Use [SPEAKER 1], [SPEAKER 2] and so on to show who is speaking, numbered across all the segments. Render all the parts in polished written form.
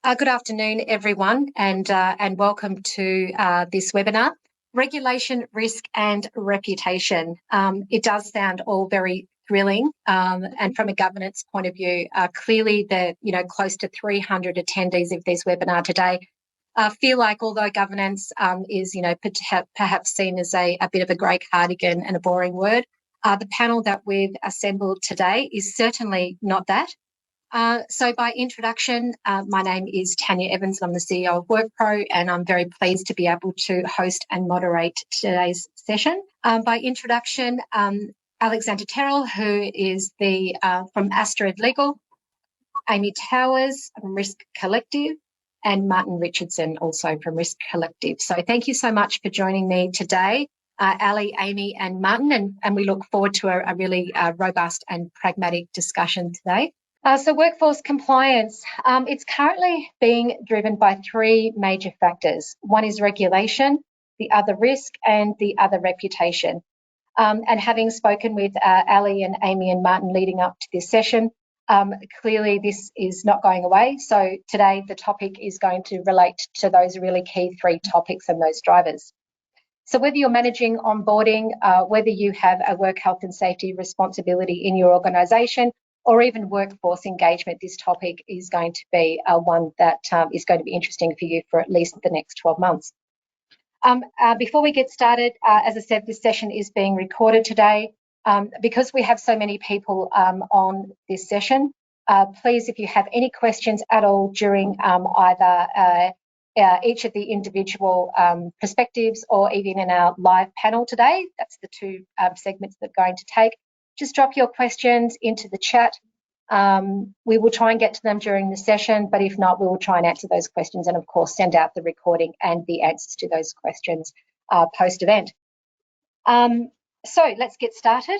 [SPEAKER 1] Good afternoon, everyone, and welcome to this webinar, Regulation, Risk and Reputation. It does sound all very thrilling, and from a governance point of view, clearly the close to 300 attendees of this webinar today feel like although governance is perhaps seen as a bit of a grey cardigan and a boring word, the panel that we've assembled today is certainly not that. So by introduction, my name is Tanya Evans and I'm the CEO of WorkPro, and I'm very pleased to be able to host and moderate today's session. By introduction, Alexander Terrell, who is from Astrid Legal, Amy Towers from Risk Collective, and Martin Richardson, also from Risk Collective. So thank you so much for joining me today, Ali, Amy and Martin, and we look forward to a really robust and pragmatic discussion today. So workforce compliance, it's currently being driven by three major factors. One is regulation, the other risk, and the other reputation. And having spoken with Ali and Amy and Martin leading up to this session, clearly this is not going away. So today the topic is going to relate to those really key three topics and those drivers. So whether you're managing onboarding, whether you have a work health and safety responsibility in your organisation, or even workforce engagement, this topic is going to be one that is going to be interesting for you for at least the next 12 months. Before we get started, as I said, this session is being recorded today. Because we have so many people on this session, please, if you have any questions at all during either each of the individual perspectives or even in our live panel today, that's the two segments that we're going to take, just drop your questions into the chat. We will try and get to them during the session, but if not, we will try and answer those questions and, of course, send out the recording and the answers to those questions post-event. So let's get started.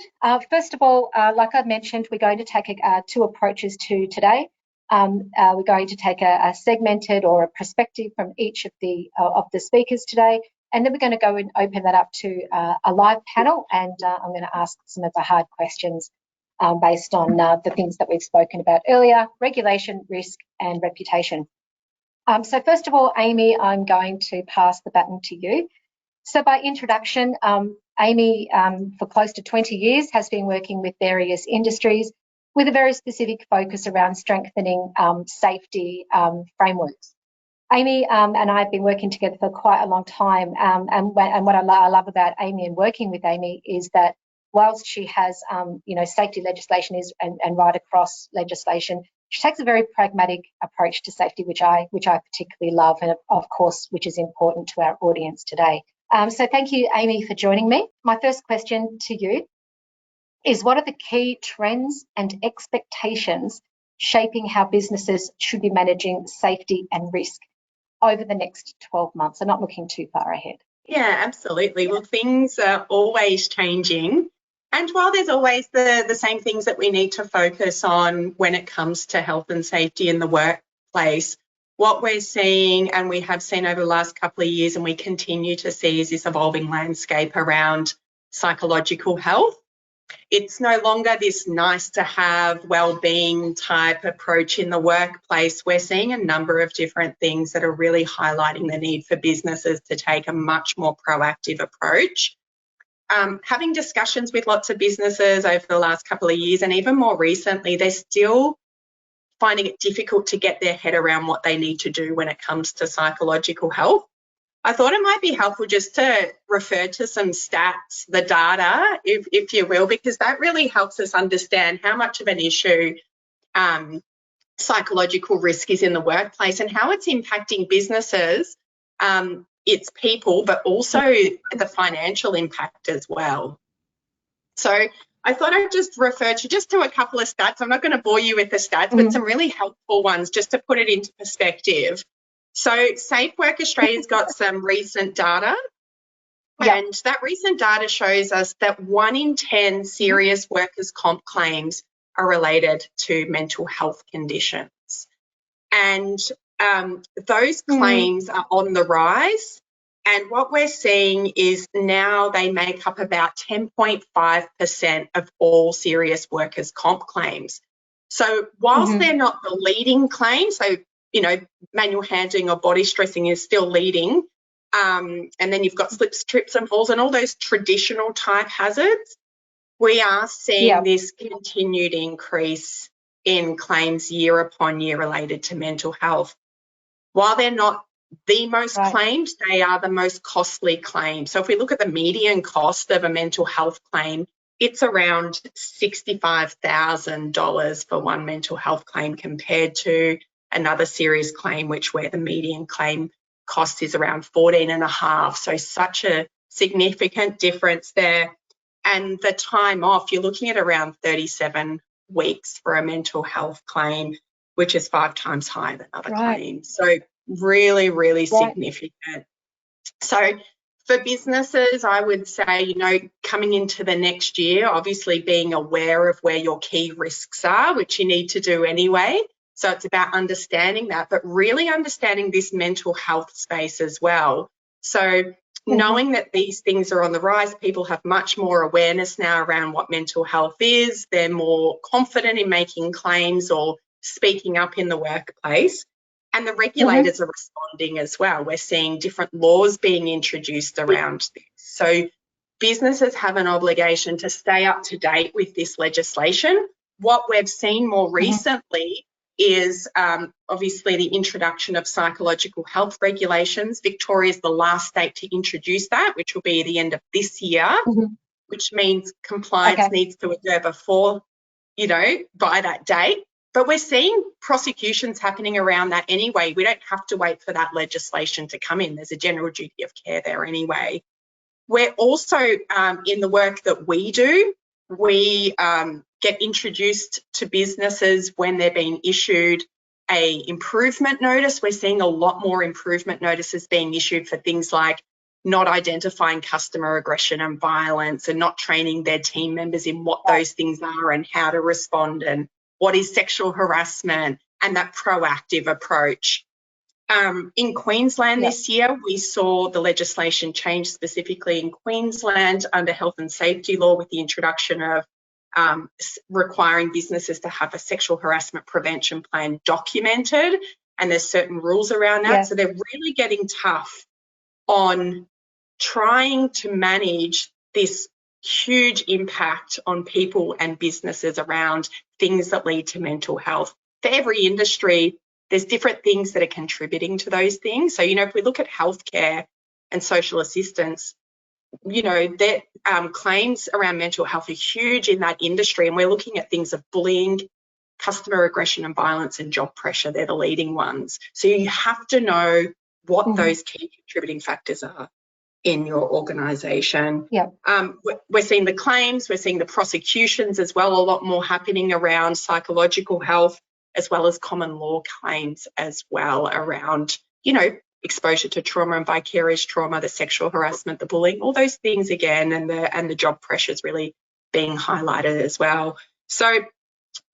[SPEAKER 1] First of all, like I mentioned, we're going to take two approaches to today. We're going to take a segmented or a perspective from each of the speakers today, and then we're going to go and open that up to a live panel, and I'm going to ask some of the hard questions based on the things that we've spoken about earlier: regulation, risk, and reputation. So first of all, Amy, I'm going to pass the baton to you. So by introduction, Amy, for close to 20 years, has been working with various industries with a very specific focus around strengthening safety frameworks. Amy and I have been working together for quite a long time, and what I love about Amy and working with Amy is that whilst she has, safety legislation and right across legislation, she takes a very pragmatic approach to safety, which I particularly love, and of course, which is important to our audience today. So thank you, Amy, for joining me. My first question to you is, what are the key trends and expectations shaping how businesses should be managing safety and risk over the next 12 months? I'm not looking too far ahead.
[SPEAKER 2] Yeah, absolutely. Well, things are always changing. And while there's always the same things that we need to focus on when it comes to health and safety in the workplace, what we're seeing, and we have seen over the last couple of years, and we continue to see, is this evolving landscape around psychological health. It's no longer this nice to have well-being type approach in the workplace. We're seeing a number of different things that are really highlighting the need for businesses to take a much more proactive approach. Having discussions with lots of businesses over the last couple of years, and even more recently, they're still finding it difficult to get their head around what they need to do when it comes to psychological health. I thought it might be helpful just to refer to some stats, the data, if you will, because that really helps us understand how much of an issue psychological risk is in the workplace and how it's impacting businesses, its people, but also the financial impact as well. So I thought I'd just refer to a couple of stats. I'm not going to bore you with the stats, but some really helpful ones just to put it into perspective. So Safe Work Australia's got some recent data, and that recent data shows us that 1 in 10 serious workers' comp claims are related to mental health conditions. And those claims are on the rise. And what we're seeing is now they make up about 10.5% of all serious workers' comp claims. So whilst they're not the leading claim, so manual handling or body stressing is still leading. And then you've got slips, trips and falls and all those traditional type hazards. We are seeing this continued increase in claims year upon year related to mental health. While they're not the most claimed, they are the most costly claims. So if we look at the median cost of a mental health claim, it's around $65,000 for one mental health claim compared to another serious claim, where the median claim cost is around 14.5. So such a significant difference there. And the time off, you're looking at around 37 weeks for a mental health claim, which is 5 times higher than other claims. So really, really significant. So for businesses, I would say, coming into the next year, obviously being aware of where your key risks are, which you need to do anyway. So it's about understanding that, but really understanding this mental health space as well. So knowing that these things are on the rise, people have much more awareness now around what mental health is. They're more confident in making claims or speaking up in the workplace. And the regulators are responding as well. We're seeing different laws being introduced around this. So businesses have an obligation to stay up to date with this legislation. What we've seen more recently is obviously the introduction of psychological health regulations. Victoria is the last state to introduce that, which will be the end of this year, which means compliance needs to occur before, by that date. But we're seeing prosecutions happening around that anyway. We don't have to wait for that legislation to come in. There's a general duty of care there anyway. We're also, in the work that we do, we get introduced to businesses when they're being issued a improvement notice. We're seeing a lot more improvement notices being issued for things like not identifying customer aggression and violence and not training their team members in what those things are and how to respond and what is sexual harassment and that proactive approach. In Queensland this year, we saw the legislation change specifically in Queensland under health and safety law with the introduction of requiring businesses to have a sexual harassment prevention plan documented, and there's certain rules around that. So they're really getting tough on trying to manage this huge impact on people and businesses around things that lead to mental health. For every industry, there's different things that are contributing to those things. So, if we look at healthcare and social assistance, their claims around mental health are huge in that industry. And we're looking at things of bullying, customer aggression and violence and job pressure. They're the leading ones. So you have to know what those key contributing factors are in your organisation. We're seeing the claims, we're seeing the prosecutions as well, a lot more happening around psychological health as well as common law claims as well around, exposure to trauma and vicarious trauma, the sexual harassment, the bullying, all those things again, and the job pressures really being highlighted as well. So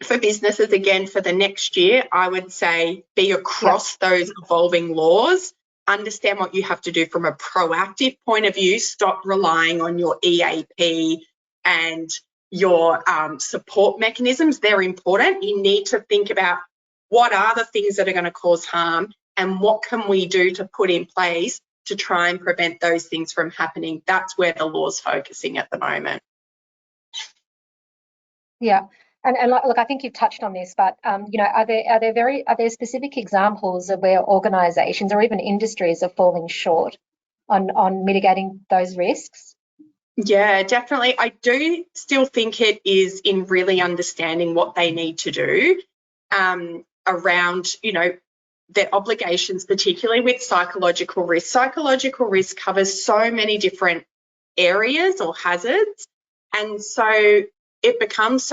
[SPEAKER 2] for businesses, again, for the next year, I would say be across those evolving laws. Understand what you have to do from a proactive point of view. Stop relying on your EAP and your support mechanisms. They're important. You need to think about what are the things that are going to cause harm and what can we do to put in place to try and prevent those things from happening. That's where the law's focusing at the moment.
[SPEAKER 1] And look, I think you've touched on this, but are there specific examples of where organisations or even industries are falling short on mitigating those risks?
[SPEAKER 2] Yeah, definitely. I do still think it is in really understanding what they need to do around, their obligations, particularly with psychological risk. Psychological risk covers so many different areas or hazards, and so it becomes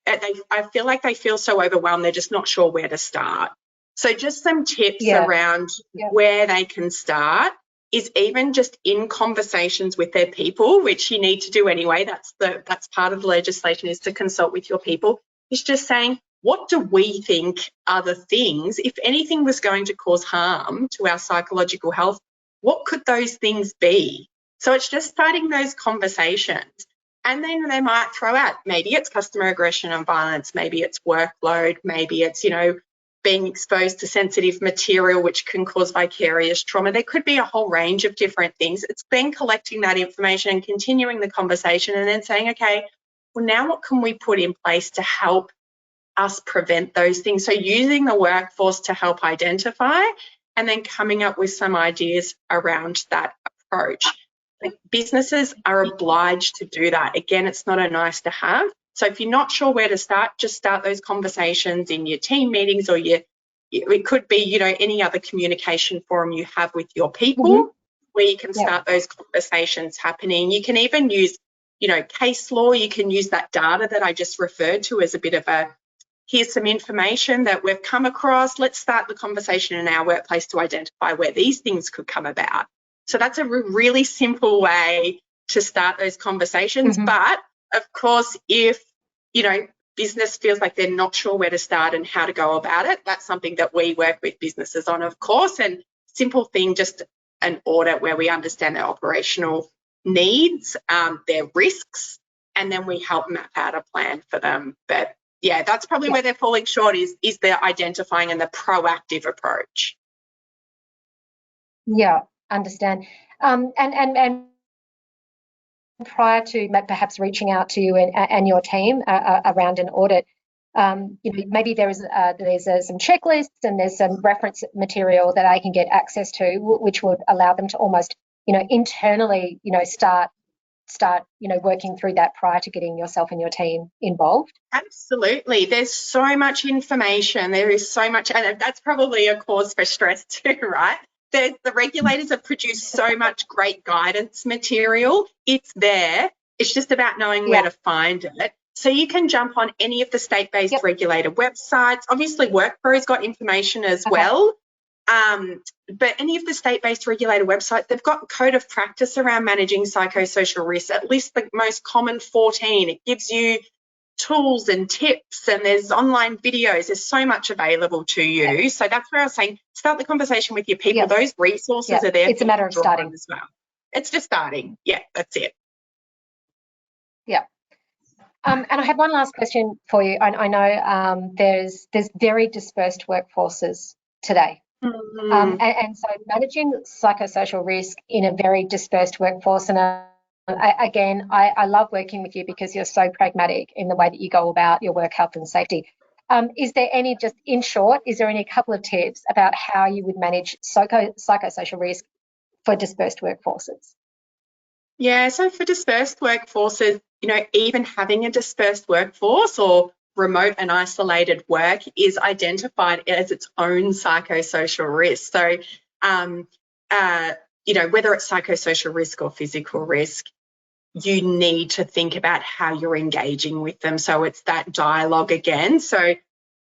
[SPEAKER 2] I feel like they feel so overwhelmed, they're just not sure where to start. So just some tips around where they can start is even just in conversations with their people, which you need to do anyway. That's part of the legislation, is to consult with your people. It's just saying, what do we think are the things, if anything was going to cause harm to our psychological health, what could those things be? So it's just starting those conversations. And then they might throw out, maybe it's customer aggression and violence, maybe it's workload, maybe it's, being exposed to sensitive material, which can cause vicarious trauma. There could be a whole range of different things. It's then collecting that information and continuing the conversation and then saying, okay, well, now what can we put in place to help us prevent those things? So using the workforce to help identify and then coming up with some ideas around that approach. Like, businesses are obliged to do that. Again, it's not a nice to have. So if you're not sure where to start, just start those conversations in your team meetings, or it could be, you know, any other communication forum you have with your people, where you can start those conversations happening. You can even use, you know, case law. You can use that data that I just referred to as a bit of a, here's some information that we've come across. Let's start the conversation in our workplace to identify where these things could come about. So that's a really simple way to start those conversations. But of course, if, you know, business feels like they're not sure where to start and how to go about it, that's something that we work with businesses on, of course. And simple thing, just an audit where we understand their operational needs, their risks, and then we help map out a plan for them. But yeah, that's probably where they're falling short, is the identifying and the proactive approach.
[SPEAKER 1] Yeah, understand. And prior to perhaps reaching out to you and your team around an audit, you know, maybe there's some checklists and there's some reference material that I can get access to, which would allow them to almost, you know, internally, you know, start, you know, working through that prior to getting yourself and your team involved.
[SPEAKER 2] Absolutely. There's so much information. There is so much, and that's probably a cause for stress too, right? The regulators have produced so much great guidance material. It's there. It's just about knowing where to find it. So you can jump on any of the state-based regulator websites. Obviously, WorkPro's got information as well. But any of the state-based regulator websites, they've got code of practice around managing psychosocial risks, at least the most common 14. It gives you tools and tips, and there's online videos. There's so much available to you. So that's where I was saying, start the conversation with your people. Those resources are there.
[SPEAKER 1] It's a matter of starting
[SPEAKER 2] as well. It's just starting. Yeah, that's it.
[SPEAKER 1] Yeah. And I have one last question for you. I know there's very dispersed workforces today. And so managing psychosocial risk in a very dispersed workforce, and again, I love working with you because you're so pragmatic in the way that you go about your work health and safety. Is there any, just in short, is there any couple of tips about how you would manage psychosocial risk for dispersed workforces?
[SPEAKER 2] Yeah, so for dispersed workforces, you know, even having a dispersed workforce or remote and isolated work is identified as its own psychosocial risk. So, you know, whether it's psychosocial risk or physical risk, you need to think about how you're engaging with them. So it's that dialogue again. So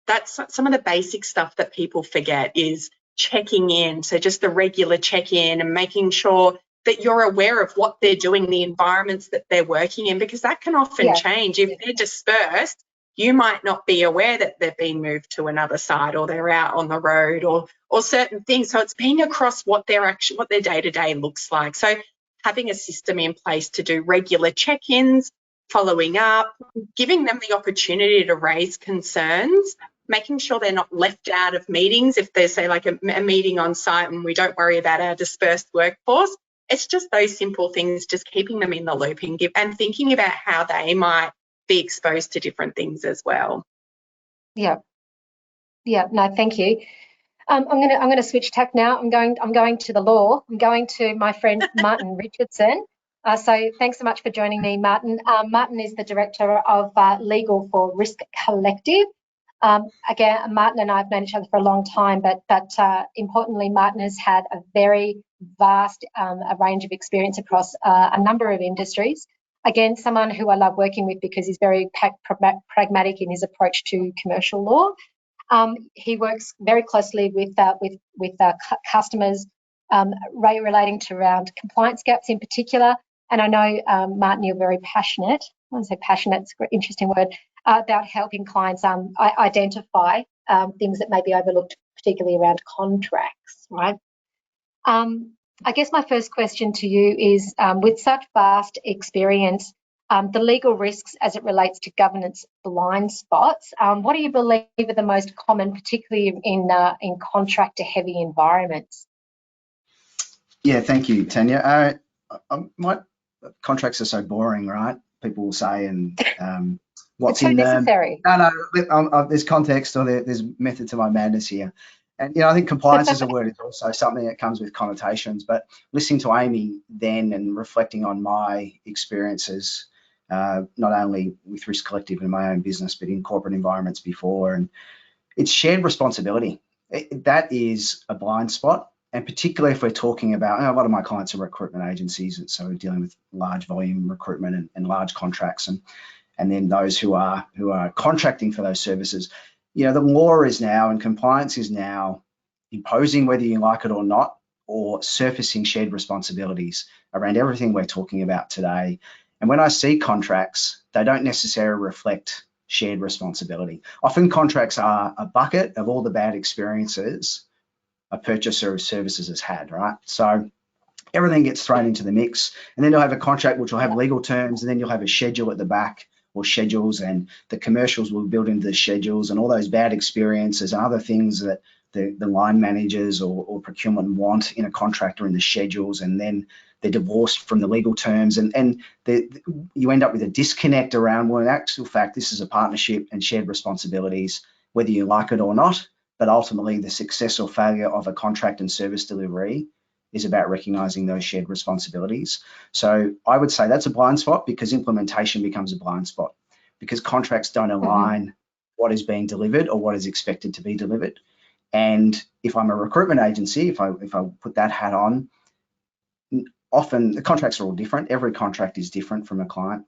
[SPEAKER 2] that's some of the basic stuff that people forget, is checking in. So just the regular check-in and making sure that you're aware of what they're doing, the environments that they're working in, because that can often change. If they're dispersed, you might not be aware that they've been moved to another site, or they're out on the road, or certain things. So it's being across what their day-to-day looks like. So having a system in place to do regular check-ins, following up, giving them the opportunity to raise concerns, making sure they're not left out of meetings. If there's, say, like a meeting on site and we don't worry about our dispersed workforce, it's just those simple things, just keeping them in the loop and thinking about how they might be exposed to different things as well.
[SPEAKER 1] Yeah. No, thank you. I'm going to switch tack now. I'm going to the law. I'm going to my friend Martin Richardson. So thanks so much for joining me, Martin. Martin is the director of Legal for Risk Collective. Again, Martin and I have known each other for a long time, but importantly, Martin has had a very vast a range of experience across a number of industries. Again, someone who I love working with because he's very pragmatic in his approach to commercial law. He works very closely with customers relating to around compliance gaps in particular. And I know, Martin, you're very passionate. I want to say passionate, it's an interesting word, about helping clients identify things that may be overlooked, particularly around contracts, right? I guess my first question to you is, with such vast experience, the legal risks as it relates to governance blind spots. What do you believe are the most common, particularly in contractor-heavy environments?
[SPEAKER 3] Yeah, thank you, Tanya. My contracts are so boring, right? People will say, and what's
[SPEAKER 1] it's so
[SPEAKER 3] in them?
[SPEAKER 1] necessary.
[SPEAKER 3] No, there's context or there's method to my madness here. And I think compliance as a word is also something that comes with connotations. But listening to Amy then and reflecting on my experiences, not only with Risk Collective in my own business, but in corporate environments before, and it's shared responsibility. That is a blind spot. And particularly if we're talking about, a lot of my clients are recruitment agencies, and so we're dealing with large volume recruitment and large contracts, and then those who are contracting for those services. The law is now and compliance is now imposing, whether you like it or not, or surfacing shared responsibilities around everything we're talking about today. And when I see contracts, they don't necessarily reflect shared responsibility. Often contracts are a bucket of all the bad experiences a purchaser of services has had, right? So everything gets thrown into the mix, and then you'll have a contract which will have legal terms, and then you'll have a schedule at the back, or schedules, and the commercials will build into the schedules, and all those bad experiences and other things that the line managers or procurement want in a contract or in the schedules, and then they're divorced from the legal terms, and you end up with a disconnect around, well, in actual fact, this is a partnership and shared responsibilities, whether you like it or not. But ultimately, the success or failure of a contract and service delivery is about recognizing those shared responsibilities. So I would say that's a blind spot, because implementation becomes a blind spot, because contracts don't align what is being delivered or what is expected to be delivered. And if I'm a recruitment agency, if I put that hat on, often the contracts are all different. Every contract is different from a client.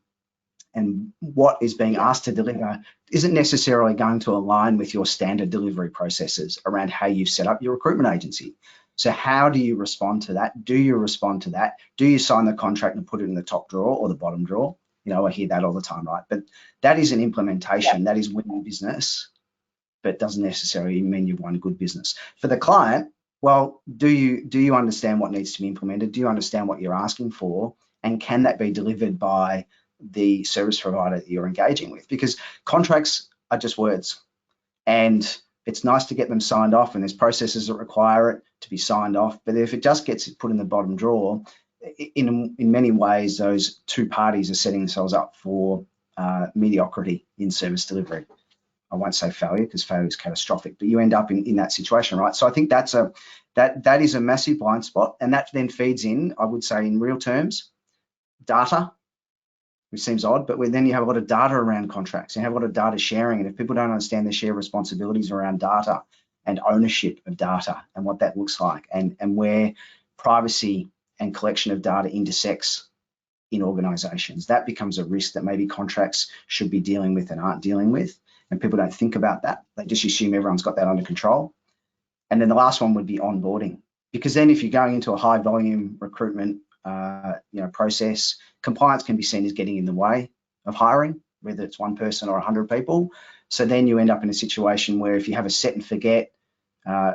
[SPEAKER 3] And what is being asked to deliver isn't necessarily going to align with your standard delivery processes around how you've set up your recruitment agency. So how do you respond to that? Do you respond to that? Do you sign the contract and put it in the top drawer or the bottom drawer? I hear that all the time, right? But that is an implementation. That is winning business, but doesn't necessarily mean you've won good business. For the client, well, do you understand what needs to be implemented? Do you understand what you're asking for? And can that be delivered by the service provider that you're engaging with? Because contracts are just words, and it's nice to get them signed off, and there's processes that require it to be signed off. But if it just gets put in the bottom drawer, in many ways, those two parties are setting themselves up for mediocrity in service delivery. I won't say failure, because failure is catastrophic, but you end up in that situation, right? So I think that is a massive blind spot, and that then feeds in, I would say, in real terms, data, which seems odd, but then you have a lot of data around contracts. You have a lot of data sharing, and if people don't understand the shared responsibilities around data and ownership of data and what that looks like, and where privacy and collection of data intersects in organizations, that becomes a risk that maybe contracts should be dealing with and aren't dealing with, and people don't think about that. They just assume everyone's got that under control. And then the last one would be onboarding, because then if you're going into a high volume recruitment process, compliance can be seen as getting in the way of hiring, whether it's one person or 100 people. So then you end up in a situation where if you have a set and forget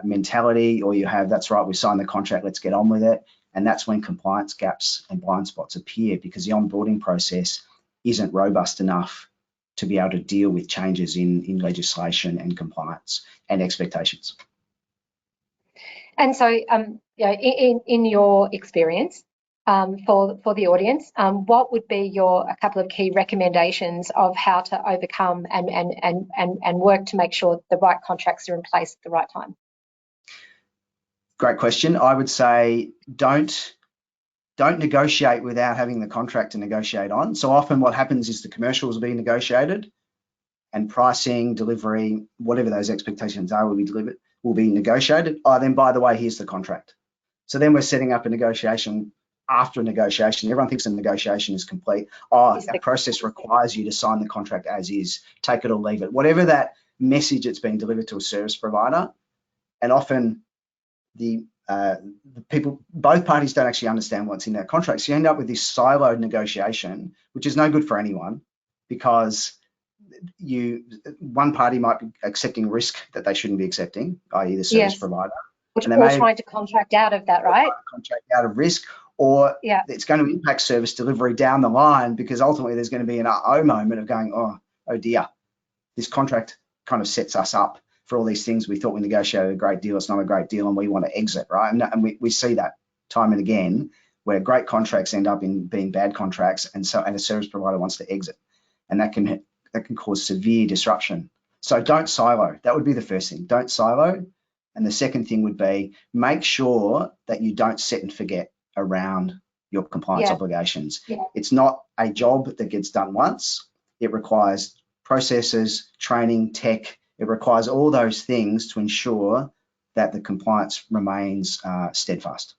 [SPEAKER 3] mentality, or you have, that's right, we signed the contract, let's get on with it. And that's when compliance gaps and blind spots appear, because the onboarding process isn't robust enough to be able to deal with changes in legislation and compliance and expectations.
[SPEAKER 1] And so, in your experience, for the audience, what would be a couple of key recommendations of how to overcome and work to make sure the right contracts are in place at the right time?
[SPEAKER 3] Great question. I would say don't negotiate without having the contract to negotiate on. So often what happens is the commercials are being negotiated, and pricing, delivery, whatever those expectations are will be negotiated. Oh, then by the way, here's the contract. So then we're setting up a negotiation after a negotiation. Everyone thinks the negotiation is complete. Oh, that process requires you to sign the contract as is, take it or leave it. Whatever that message that's being delivered to a service provider, and often the people, both parties don't actually understand what's in that contract. So you end up with this siloed negotiation, which is no good for anyone, because one party might be accepting risk that they shouldn't be accepting, i.e. the service provider.
[SPEAKER 1] Or trying to contract out of that, right?
[SPEAKER 3] Contract out of risk, or it's going to impact service delivery down the line, because ultimately there's going to be an uh-oh moment of going, oh dear, this contract kind of sets us up for all these things. We thought we negotiated a great deal, it's not a great deal, and we want to exit, right? And we see that time and again, where great contracts end up in being bad contracts, and a service provider wants to exit, and that can cause severe disruption. So don't silo. That would be the first thing. Don't silo. And the second thing would be, make sure that you don't set and forget around your compliance obligations. It's not a job that gets done once. It requires processes, training, tech. It requires all those things to ensure that the compliance remains steadfast.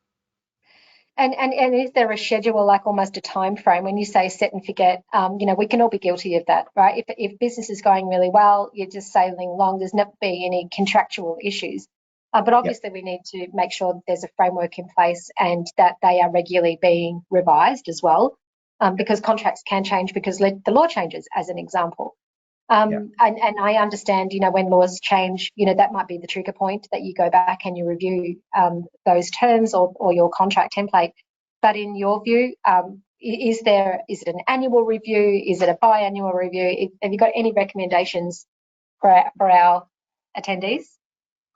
[SPEAKER 1] And is there a schedule, like almost a time frame? When you say set and forget, we can all be guilty of that, right? If business is going really well, you're just sailing along, there's never be any contractual issues. But obviously we need to make sure that there's a framework in place and that they are regularly being revised as well, because contracts can change because the law changes, as an example. And I understand, when laws change, that might be the trigger point, that you go back and you review those terms or your contract template. But in your view, is it an annual review? Is it a biannual review? Have you got any recommendations for our attendees?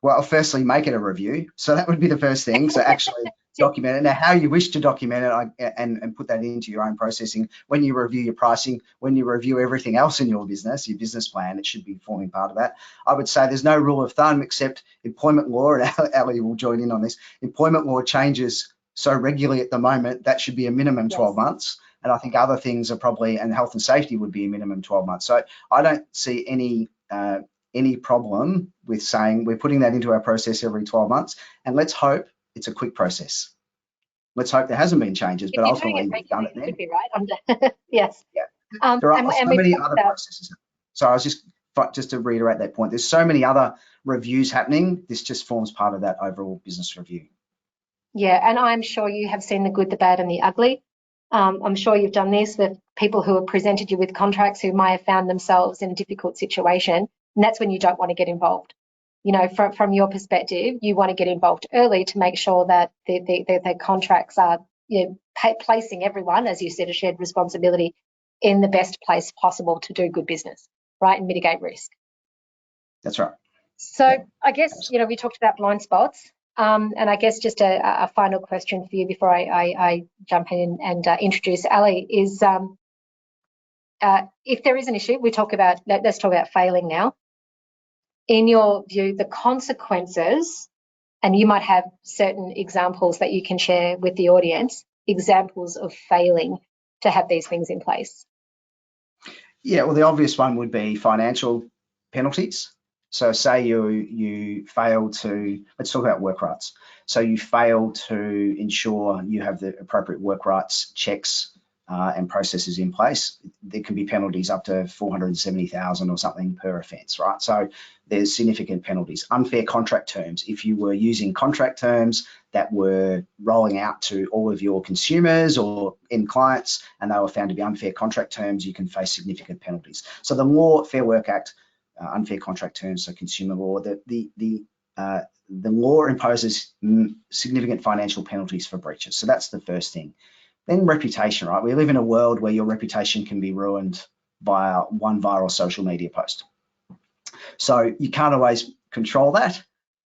[SPEAKER 3] Well, firstly, make it a review. So that would be the first thing. So actually document it. Now, how you wish to document it and put that into your own processing, when you review your pricing, when you review everything else in your business plan, it should be forming part of that. I would say there's no rule of thumb except employment law, and Ali will join in on this. Employment law changes so regularly at the moment, that should be a minimum 12 months. And I think other things are probably, and health and safety would be a minimum 12 months. So I don't see any problem with saying we're putting that into our process every 12 months, and let's hope it's a quick process. Let's hope there hasn't been changes, but ultimately we've done it then.
[SPEAKER 1] Could be right. Yes.
[SPEAKER 3] Yeah. There are so many other processes. So I was just to reiterate that point, there's so many other reviews happening. This just forms part of that overall business review.
[SPEAKER 1] Yeah, and I'm sure you have seen the good, the bad, and the ugly. I'm sure you've done this with people who have presented you with contracts who may have found themselves in a difficult situation. And that's when you don't want to get involved. From your perspective, you want to get involved early to make sure that the contracts are placing everyone, as you said, a shared responsibility, in the best place possible to do good business, right, and mitigate risk.
[SPEAKER 3] That's right.
[SPEAKER 1] So I guess, we talked about blind spots. And I guess just a final question for you before I jump in and introduce Ali is, if there is an issue, let's talk about failing now. In your view, the consequences, and you might have certain examples that you can share with the audience, examples of failing to have these things in place.
[SPEAKER 3] Yeah, well, the obvious one would be financial penalties. So say you fail to, let's talk about work rights. So you fail to ensure you have the appropriate work rights checks and processes in place. There can be penalties up to 470,000 or something per offence, right? So there's significant penalties. Unfair contract terms. If you were using contract terms that were rolling out to all of your consumers or end clients, and they were found to be unfair contract terms, you can face significant penalties. So the law, Fair Work Act, unfair contract terms, so consumer law, the law imposes significant financial penalties for breaches. So that's the first thing. Then reputation, right? We live in a world where your reputation can be ruined via one viral social media post. So you can't always control that,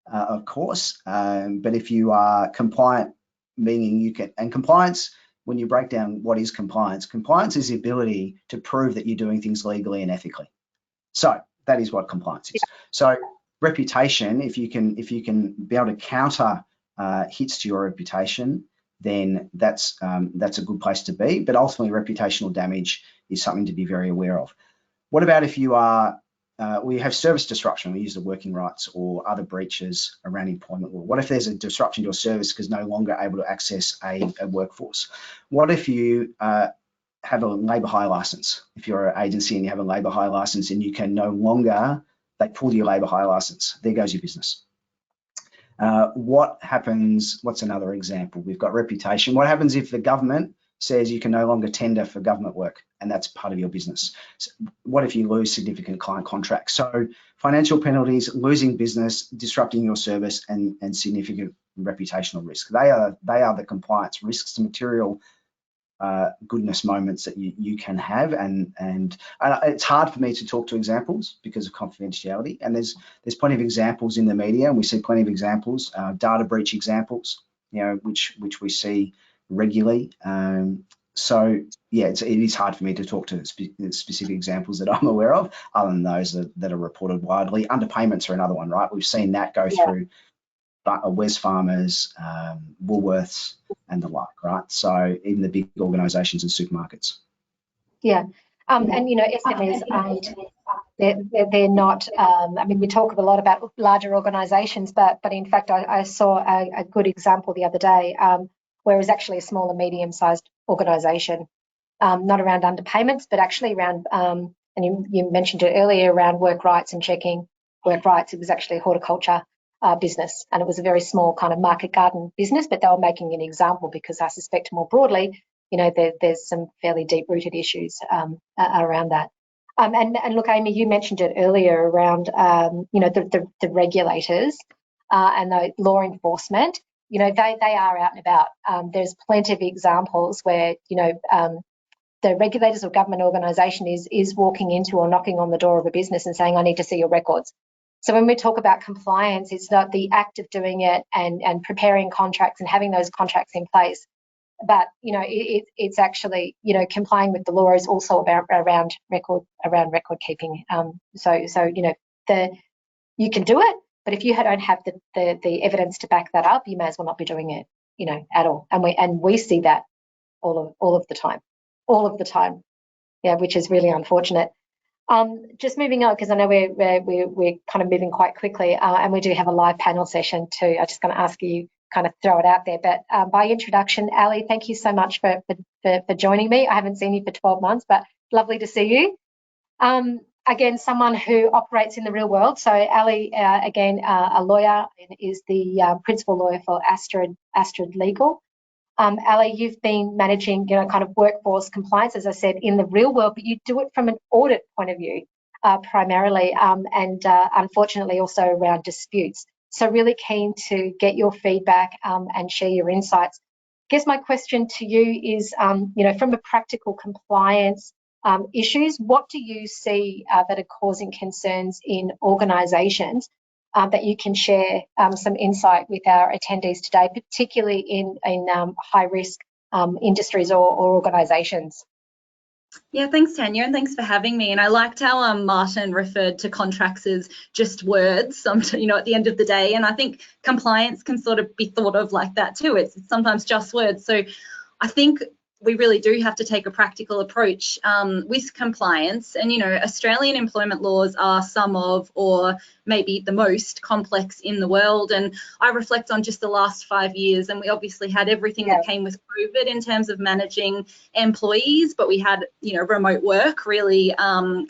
[SPEAKER 3] of course, but if you are compliant, meaning you can, and compliance, when you break down what is compliance is the ability to prove that you're doing things legally and ethically. So that is what compliance is. So reputation, if you can be able to counter hits to your reputation, then that's a good place to be. But ultimately, reputational damage is something to be very aware of. What about if you are, we have service disruption, we use the working rights or other breaches around employment law. What if there's a disruption to your service because no longer able to access a workforce? What if you have a labour hire license? If you're an agency and you have a labour hire license and you can no longer, they pull your labour hire license, there goes your business. What happens, what's another example? We've got reputation. What happens if the government says you can no longer tender for government work, and that's part of your business. So what if you lose significant client contracts? So financial penalties, losing business, disrupting your service, and significant reputational risk. They are the compliance risks to material goodness moments that you can have, and it's hard for me to talk to examples because of confidentiality, and there's plenty of examples in the media, and we see plenty of examples, data breach examples, which we see regularly. So yeah, it is hard for me to talk to specific examples that I'm aware of, other than those that are reported widely. Underpayments are another one, right? We've seen that go through Wesfarmers, Woolworths, and the like, right? So even the big organisations and supermarkets.
[SPEAKER 1] Yeah, and SMEs aren't. They're not. I mean, we talk a lot about larger organisations, but in fact, I saw a good example the other day, where it was actually a small and medium-sized organisation, not around underpayments, but actually around. And you mentioned it earlier around work rights and checking work rights. It was actually a horticulture business, and it was a very small kind of market garden business, but they were making an example because I suspect more broadly, there's some fairly deep-rooted issues around that. And look, Amy, you mentioned it earlier around, the regulators and the law enforcement. They are out and about. There's plenty of examples where, the regulators or government organisation is walking into or knocking on the door of a business and saying, I need to see your records. So when we talk about compliance, it's not the act of doing it and preparing contracts and having those contracts in place. But it's actually complying with the law is also about around record keeping. So you can do it, but if you don't have the evidence to back that up, you may as well not be doing it at all. And we see that all of the time, yeah, which is really unfortunate. Just moving on, because I know we're kind of moving quite quickly, and we do have a live panel session too. I'm just going to ask you kind of throw it out there, but by introduction, Ali, thank you so much for joining me. I haven't seen you for 12 months, but lovely to see you. Again, someone who operates in the real world. So Ali, again, a lawyer, is the principal lawyer for Astrid Legal. Ali, you've been managing, kind of workforce compliance, as I said, in the real world, but you do it from an audit point of view, primarily, and unfortunately also around disputes. So really keen to get your feedback and share your insights. I guess my question to you is, from a practical compliance issues, what do you see that are causing concerns in organisations that you can share some insight with our attendees today, particularly in high-risk industries or organisations?
[SPEAKER 4] Yeah, thanks, Tanya, and thanks for having me. And I liked how Martin referred to contracts as just words, at the end of the day. And I think compliance can sort of be thought of like that too. It's sometimes just words. So I think we really do have to take a practical approach with compliance. And, Australian employment laws are some of, or maybe the most complex in the world. And I reflect on just the last 5 years, and we obviously had everything that came with COVID in terms of managing employees, but we had, remote work really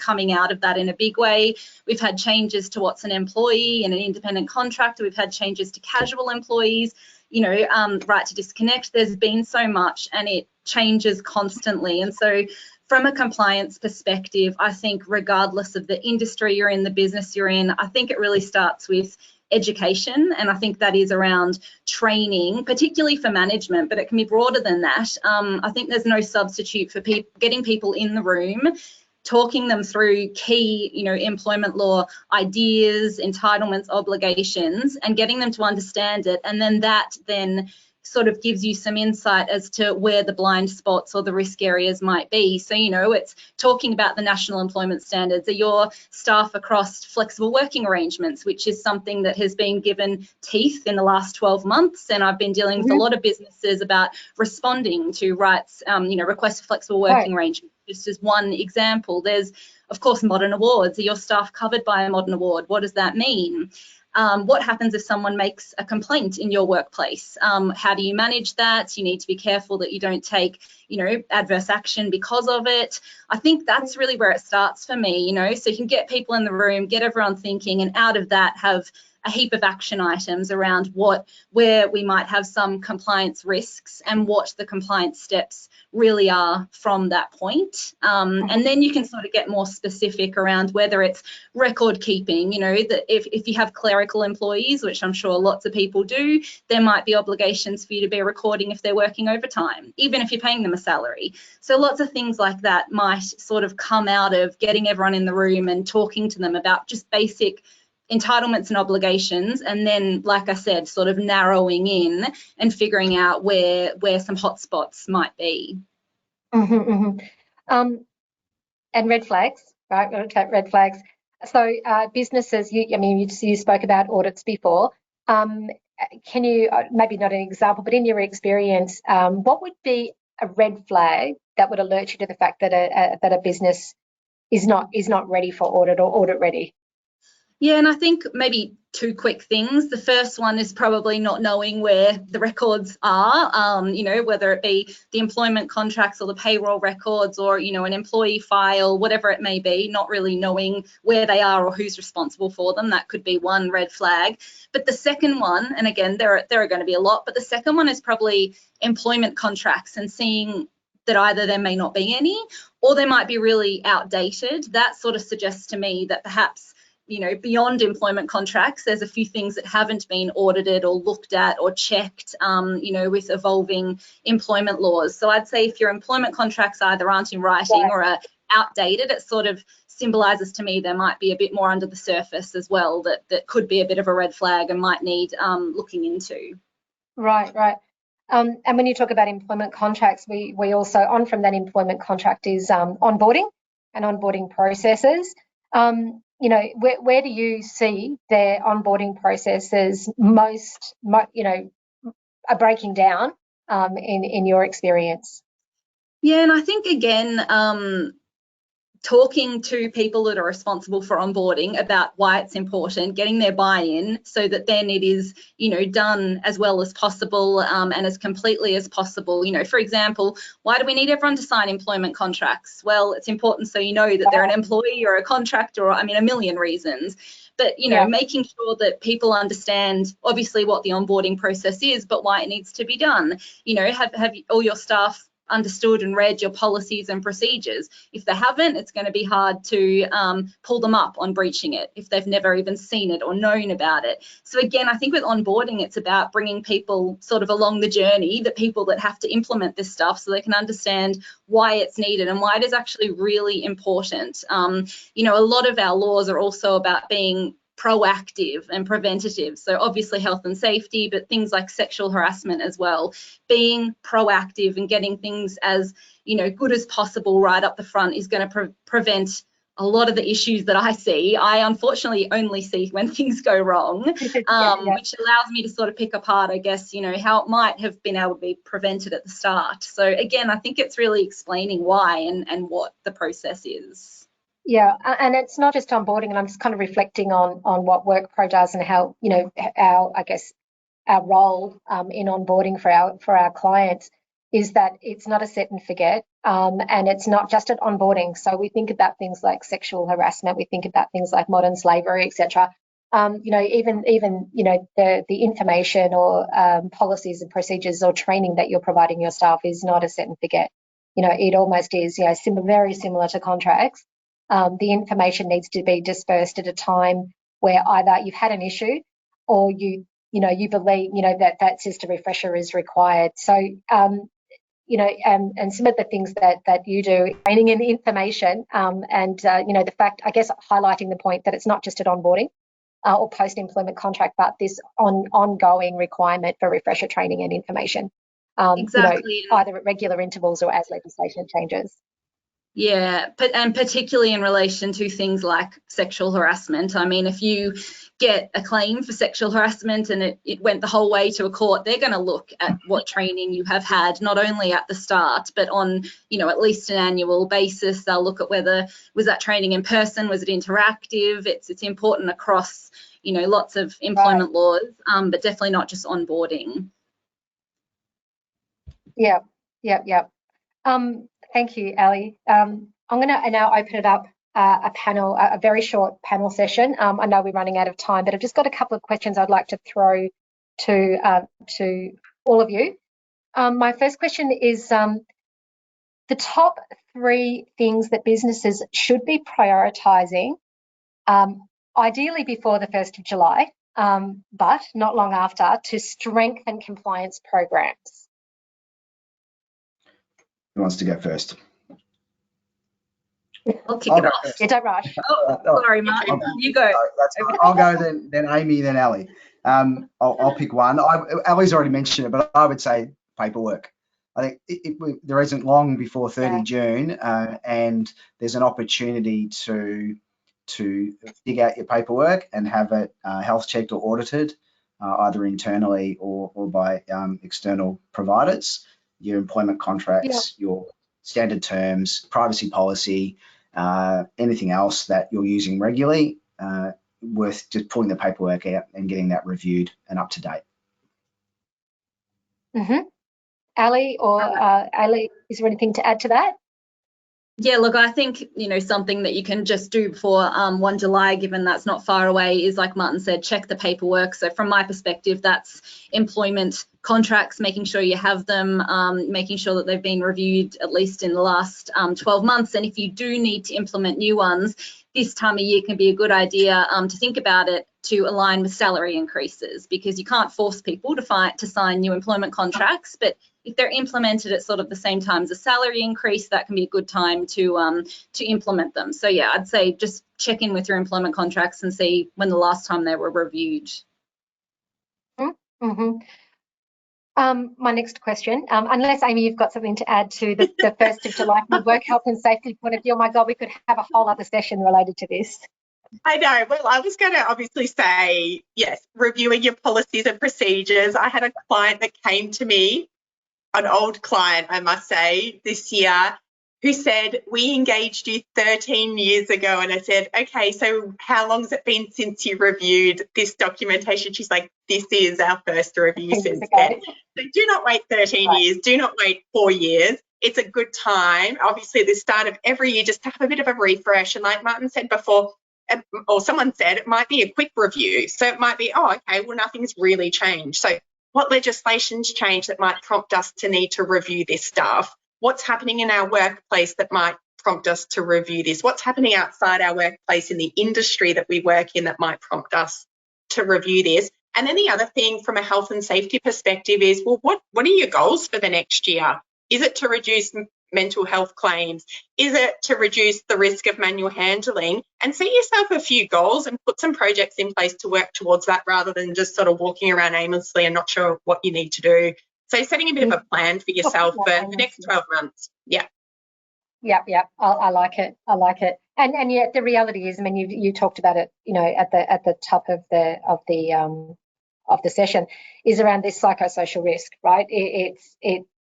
[SPEAKER 4] coming out of that in a big way. We've had changes to what's an employee and an independent contractor. We've had changes to casual employees, right to disconnect. There's been so much, and it changes constantly. And so from a compliance perspective, I think regardless of the industry you're in, the business you're in, I think it really starts with education. And I think that is around training, particularly for management, but it can be broader than that. I think there's no substitute for getting people in the room, talking them through key, employment law ideas, entitlements, obligations, and getting them to understand it. And then that sort of gives you some insight as to where the blind spots or the risk areas might be. So, it's talking about the national employment standards. Are your staff across flexible working arrangements, which is something that has been given teeth in the last 12 months. And I've been dealing with a lot of businesses about responding to rights, requests for flexible working arrangements. Just as one example, there's, of course, modern awards. Are your staff covered by a modern award? What does that mean? What happens if someone makes a complaint in your workplace? How do you manage that? You need to be careful that you don't take, adverse action because of it. I think that's really where it starts for me, so you can get people in the room, get everyone thinking, and out of that have a heap of action items around where we might have some compliance risks and what the compliance steps really are from that point. And then you can sort of get more specific around whether it's record keeping, you know, that if you have clerical employees, which I'm sure lots of people do, there might be obligations for you to be recording if they're working overtime, even if you're paying them a salary. So lots of things like that might sort of come out of getting everyone in the room and talking to them about just basic entitlements and obligations, and then, like I said, sort of narrowing in and figuring out where some hotspots might be.
[SPEAKER 1] And red flags, right? We'll take red flags. So businesses, you spoke about audits before. Can you, maybe not an example, but in your experience, what would be a red flag that would alert you to the fact that a business is not ready for audit or audit ready?
[SPEAKER 4] Yeah, and I think maybe two quick things. The first one is probably not knowing where the records are, you know, whether it be the employment contracts or the payroll records or, you know, an employee file, whatever it may be, not really knowing where they are or who's responsible for them. That could be one red flag. But the second one, and again, there are going to be a lot, but the second one is probably employment contracts and seeing that either there may not be any or they might be really outdated. That sort of suggests to me that perhaps, you know, beyond employment contracts, there's a few things that haven't been audited or looked at or checked, you know, with evolving employment laws. So I'd say if your employment contracts either aren't in writing or are outdated, it sort of symbolises to me there might be a bit more under the surface as well that could be a bit of a red flag and might need looking into.
[SPEAKER 1] Right. And when you talk about employment contracts, we also, on from that employment contract is onboarding and onboarding processes. You know, where do you see their onboarding processes most, you know, are breaking down in your experience?
[SPEAKER 4] Yeah, and I think again, talking to people that are responsible for onboarding about why it's important, getting their buy-in so that then it is, you know, done as well as possible and as completely as possible. You know, for example, why do we need everyone to sign employment contracts? Well, it's important so you know that they're an employee or a contractor, or I mean, a million reasons. But, you know, making sure that people understand obviously what the onboarding process is, but why it needs to be done. You know, have all your staff understood and read your policies and procedures? If they haven't, it's going to be hard to pull them up on breaching it if they've never even seen it or known about it. So again, I think with onboarding, it's about bringing people sort of along the journey, the people that have to implement this stuff, so they can understand why it's needed and why it is actually really important. You know, a lot of our laws are also about being proactive and preventative. So obviously health and safety, but things like sexual harassment as well. Being proactive and getting things as, you know, good as possible right up the front is going to prevent a lot of the issues that I see. I unfortunately only see when things go wrong, which allows me to sort of pick apart, I guess, you know, how it might have been able to be prevented at the start. So again, I think it's really explaining why and what the process is.
[SPEAKER 1] Yeah, and it's not just onboarding, and I'm just kind of reflecting on what WorkPro does and how, you know, our role in onboarding for our clients is that it's not a set and forget, and it's not just at onboarding. So we think about things like sexual harassment, we think about things like modern slavery, etc. You know, even you know, the information or policies and procedures or training that you're providing your staff is not a set and forget. You know, it almost is, you know, very similar to contracts. The information needs to be dispersed at a time where either you've had an issue or you believe, you know, that just a refresher is required. So, you know, and some of the things that you do, training and information, and you know, the fact, I guess, highlighting the point that it's not just at onboarding or post-employment contract, but this ongoing requirement for refresher training and information.
[SPEAKER 4] Exactly.
[SPEAKER 1] You know, either at regular intervals or as legislation changes.
[SPEAKER 4] Yeah, and particularly in relation to things like sexual harassment. I mean, if you get a claim for sexual harassment and it went the whole way to a court, they're going to look at what training you have had, not only at the start, but on, you know, at least an annual basis. They'll look at whether was that training in person, was it interactive? It's important across, you know, lots of employment laws, but definitely not just onboarding.
[SPEAKER 1] Yeah. Thank you, Ali. I'm going to now open it up a very short panel session. I know we're running out of time, but I've just got a couple of questions I'd like to throw to all of you. My first question is the top 3 things that businesses should be prioritising, ideally before the 1st of July, but not long after, to strengthen compliance programs.
[SPEAKER 3] Who wants to go first?
[SPEAKER 4] I'll kick it off.
[SPEAKER 1] Yeah, don't rush.
[SPEAKER 4] Sorry, Martin. You go.
[SPEAKER 3] I'll go then Amy, then Ali. I'll pick one. Ali's already mentioned it, but I would say paperwork. I think there isn't long before 30 June, and there's an opportunity to dig out your paperwork and have it health checked or audited, either internally or by external providers. Your employment contracts, your standard terms, privacy policy, anything else that you're using regularly, worth just pulling the paperwork out and getting that reviewed and up to date.
[SPEAKER 1] Ali, Ali, is there anything to add to that?
[SPEAKER 4] Yeah, look, I think, something that you can just do before 1 July, given that's not far away, is, like Martin said, check the paperwork. So from my perspective, that's employment contracts, making sure you have them, making sure that they've been reviewed at least in the last 12 months. And if you do need to implement new ones, this time of year can be a good idea to think about it to align with salary increases, because you can't force people to sign new employment contracts, but if they're implemented at sort of the same time as a salary increase, that can be a good time to implement them. So yeah, I'd say just check in with your employment contracts and see when the last time they were reviewed.
[SPEAKER 1] My next question, unless Amy, you've got something to add to the 1st of July from a work health and safety point of view. Oh my God, we could have a whole other session related to this.
[SPEAKER 2] I know. Well, I was going to obviously say, yes, reviewing your policies and procedures. I had a client that came to me, an old client, I must say, this year, who said, we engaged you 13 years ago. And I said, okay, so how long has it been since you reviewed this documentation? She's like, this is our first review since then. So do not wait 13 years. Do not wait 4 years. It's a good time, obviously, at the start of every year, just to have a bit of a refresh. And like Martin said before, or someone said, it might be a quick review. So it might be, oh, okay, well, nothing's really changed. So what legislation's changed that might prompt us to need to review this stuff? What's happening in our workplace that might prompt us to review this? What's happening outside our workplace in the industry that we work in that might prompt us to review this? And then the other thing from a health and safety perspective is, well, what are your goals for the next year? Is it to reduce mental health claims? Is it to reduce the risk of manual handling? And set yourself a few goals and put some projects in place to work towards that, rather than just sort of walking around aimlessly and not sure what you need to do. So setting a bit of a plan for yourself for the next 12 months. Yeah.
[SPEAKER 1] Yep. I like it. And yet the reality is, I mean, you talked about it, at the top of the session, is around this psychosocial risk, right?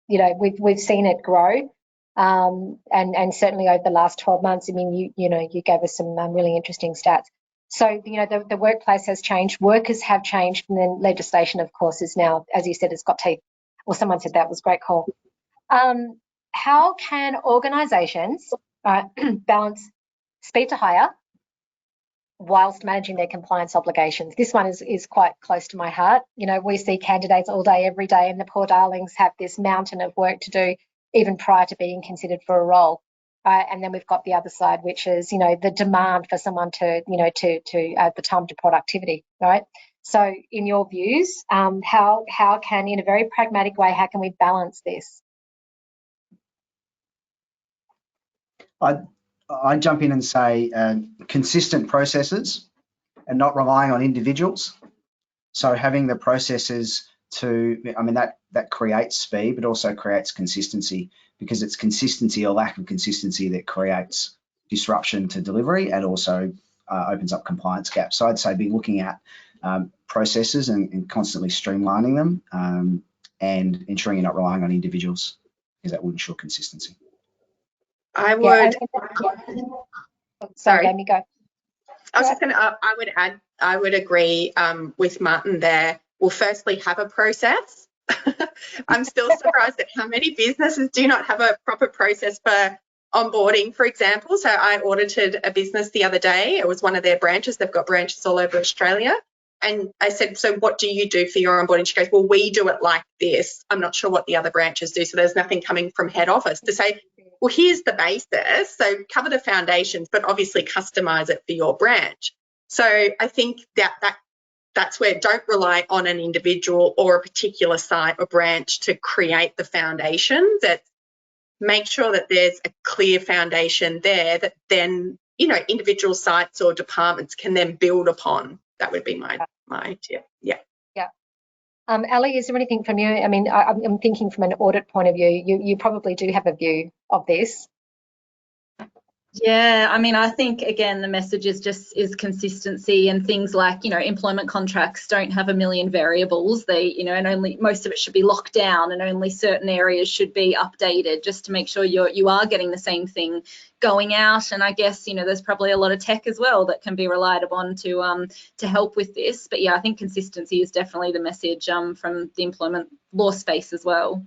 [SPEAKER 1] We've seen it grow, and certainly over the last 12 months. I mean, you gave us some really interesting stats. So the workplace has changed, workers have changed, and then legislation, of course, is now, as you said, it's got teeth. Well, someone said that was a great call. How can organisations balance speed to hire whilst managing their compliance obligations? This one is quite close to my heart. We see candidates all day, every day, and the poor darlings have this mountain of work to do even prior to being considered for a role. And then we've got the other side, which is, the demand for someone to the time to productivity, right? So in your views, how can, in a very pragmatic way, how can we balance this?
[SPEAKER 3] I'd jump in and say consistent processes and not relying on individuals. So having the processes that creates speed, but also creates consistency, because it's consistency or lack of consistency that creates disruption to delivery and also opens up compliance gaps. So I'd say be looking at processes and constantly streamlining them and ensuring you're not relying on individuals, because that will ensure consistency.
[SPEAKER 2] I would.
[SPEAKER 1] Sorry, let me go.
[SPEAKER 2] I was just going to. I would agree with Martin there. We'll firstly have a process. I'm still surprised at how many businesses do not have a proper process for onboarding, for example. So I audited a business the other day. It was one of their branches. They've got branches all over Australia. And I said, so what do you do for your onboarding? She goes, well, we do it like this. I'm not sure what the other branches do. So there's nothing coming from head office to say, well, here's the basis. So cover the foundations, but obviously customize it for your branch. So I think that's where don't rely on an individual or a particular site or branch to create the foundations. It's make sure that there's a clear foundation there that then, you know, individual sites or departments can then build upon. That would be my tip. Yeah.
[SPEAKER 1] Yeah. Ali, is there anything from you? I mean, I'm thinking from an audit point of view, you probably do have a view of this.
[SPEAKER 4] Yeah, I mean, I think again the message is consistency, and things like, you know, employment contracts don't have a million variables. They, you know, and only most of it should be locked down, and only certain areas should be updated just to make sure you are getting the same thing going out. And I guess, you know, there's probably a lot of tech as well that can be relied upon to help with this. But yeah, I think consistency is definitely the message from the employment law space as well.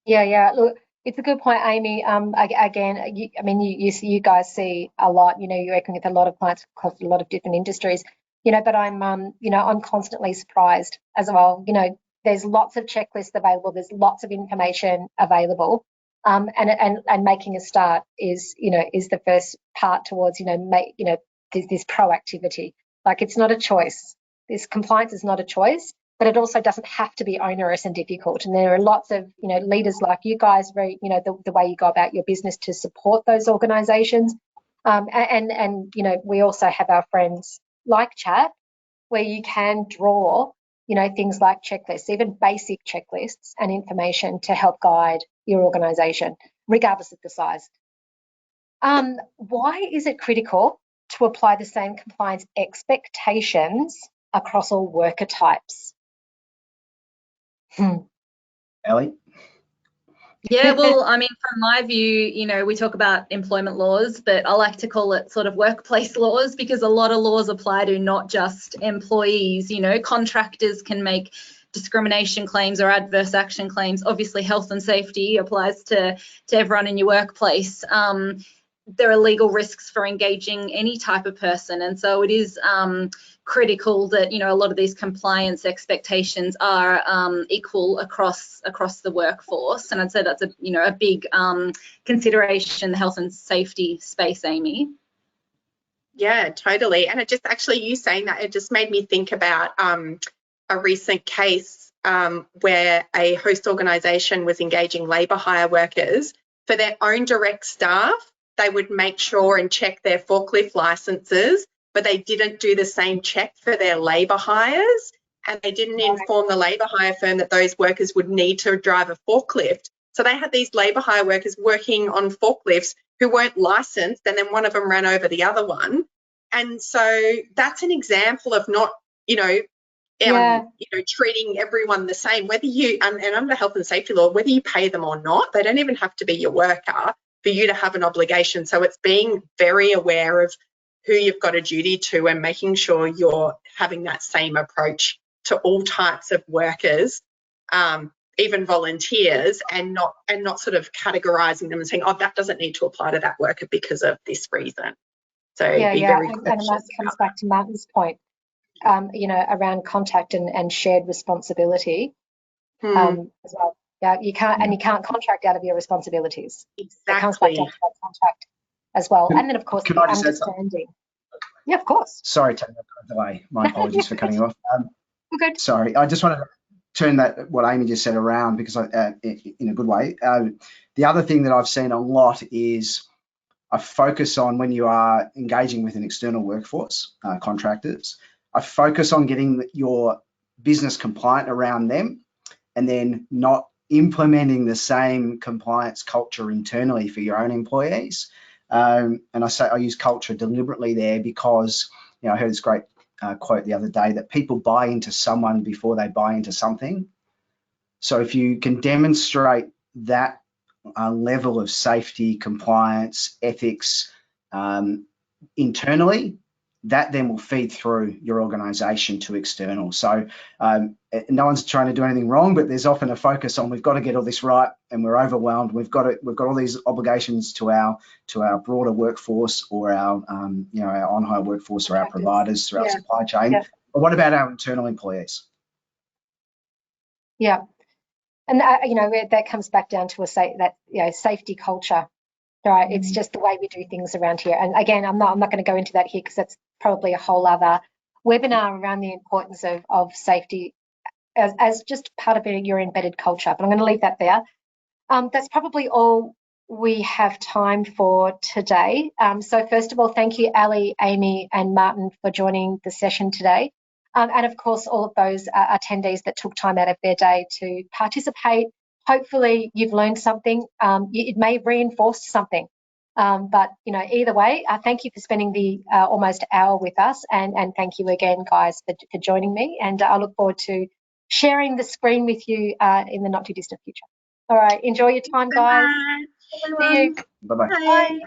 [SPEAKER 1] Yeah. Look, it's a good point, Amy. Again, you guys see a lot. You know, you're working with a lot of clients across a lot of different industries. You know, but I'm constantly surprised as well. You know, there's lots of checklists available. There's lots of information available. And making a start is the first part towards this proactivity. Like, it's not a choice. This compliance is not a choice. But it also doesn't have to be onerous and difficult. And there are lots of, you know, leaders like you guys, very, you know, the way you go about your business to support those organisations. And you know, we also have our friends like Chat, where you can draw, you know, things like checklists, even basic checklists and information to help guide your organisation, regardless of the size. Why is it critical to apply the same compliance expectations across all worker types?
[SPEAKER 3] Ellie?
[SPEAKER 4] Yeah, well, I mean, from my view, you know, we talk about employment laws, but I like to call it sort of workplace laws, because a lot of laws apply to not just employees. You know, contractors can make discrimination claims or adverse action claims. Obviously, health and safety applies to everyone in your workplace. There are legal risks for engaging any type of person, and so it is critical that, you know, a lot of these compliance expectations are equal across the workforce. And I'd say that's a big consideration in the health and safety space, Amy.
[SPEAKER 2] Yeah, totally. And it just, actually, you saying that, it just made me think about a recent case where a host organisation was engaging labour hire workers for their own direct staff. They would make sure and check their forklift licenses, but they didn't do the same check for their labour hires, and they didn't inform the labour hire firm that those workers would need to drive a forklift. So they had these labour hire workers working on forklifts who weren't licensed, and then one of them ran over the other one. And so that's an example of not, treating everyone the same, whether you, and under health and safety law, whether you pay them or not, they don't even have to be your worker for you to have an obligation. So it's being very aware of who you've got a duty to and making sure you're having that same approach to all types of workers, even volunteers, and not sort of categorising them and saying, oh, that doesn't need to apply to that worker because of this reason. So
[SPEAKER 1] very
[SPEAKER 2] cautious.
[SPEAKER 1] And that comes back to Martin's point, around contact and shared responsibility as well. Yeah, you can't contract out of your responsibilities.
[SPEAKER 2] Exactly.
[SPEAKER 1] It comes back to that contract as well. And then, of course, the understanding. Yeah, of course.
[SPEAKER 3] Sorry, Tanya, delay. My apologies for cutting you off.
[SPEAKER 1] Good.
[SPEAKER 3] Sorry, I just wanted to turn what Amy just said around, because in a good way. The other thing that I've seen a lot is I focus on, when you are engaging with an external workforce, contractors, I focus on getting your business compliant around them, and then not implementing the same compliance culture internally for your own employees. And I use culture deliberately there, because I heard this great quote the other day, that people buy into someone before they buy into something. So if you can demonstrate that level of safety, compliance, ethics internally, that then will feed through your organisation to external. So no one's trying to do anything wrong, but there's often a focus on we've got to get all this right, and we're overwhelmed. We've got all these obligations to our broader workforce, or our our on-hire workforce, or our providers through our supply chain. But what about our internal employees?
[SPEAKER 1] Yeah, and that comes back down to safety culture. Right, it's just the way we do things around here. And again, I'm not going to go into that here because that's probably a whole other webinar around the importance of safety as just part of your embedded culture. But I'm going to leave that there. That's probably all we have time for today. So first of all, thank you, Ali, Amy, and Martin for joining the session today. And of course, all of those attendees that took time out of their day to participate. Hopefully you've learned something. It may reinforce something. But either way, thank you for spending the almost hour with us, and thank you again, guys, for joining me. And I look forward to sharing the screen with you in the not too distant future. All right, enjoy your time, guys.
[SPEAKER 2] Bye.
[SPEAKER 1] See you.
[SPEAKER 3] Bye-bye.
[SPEAKER 2] Bye.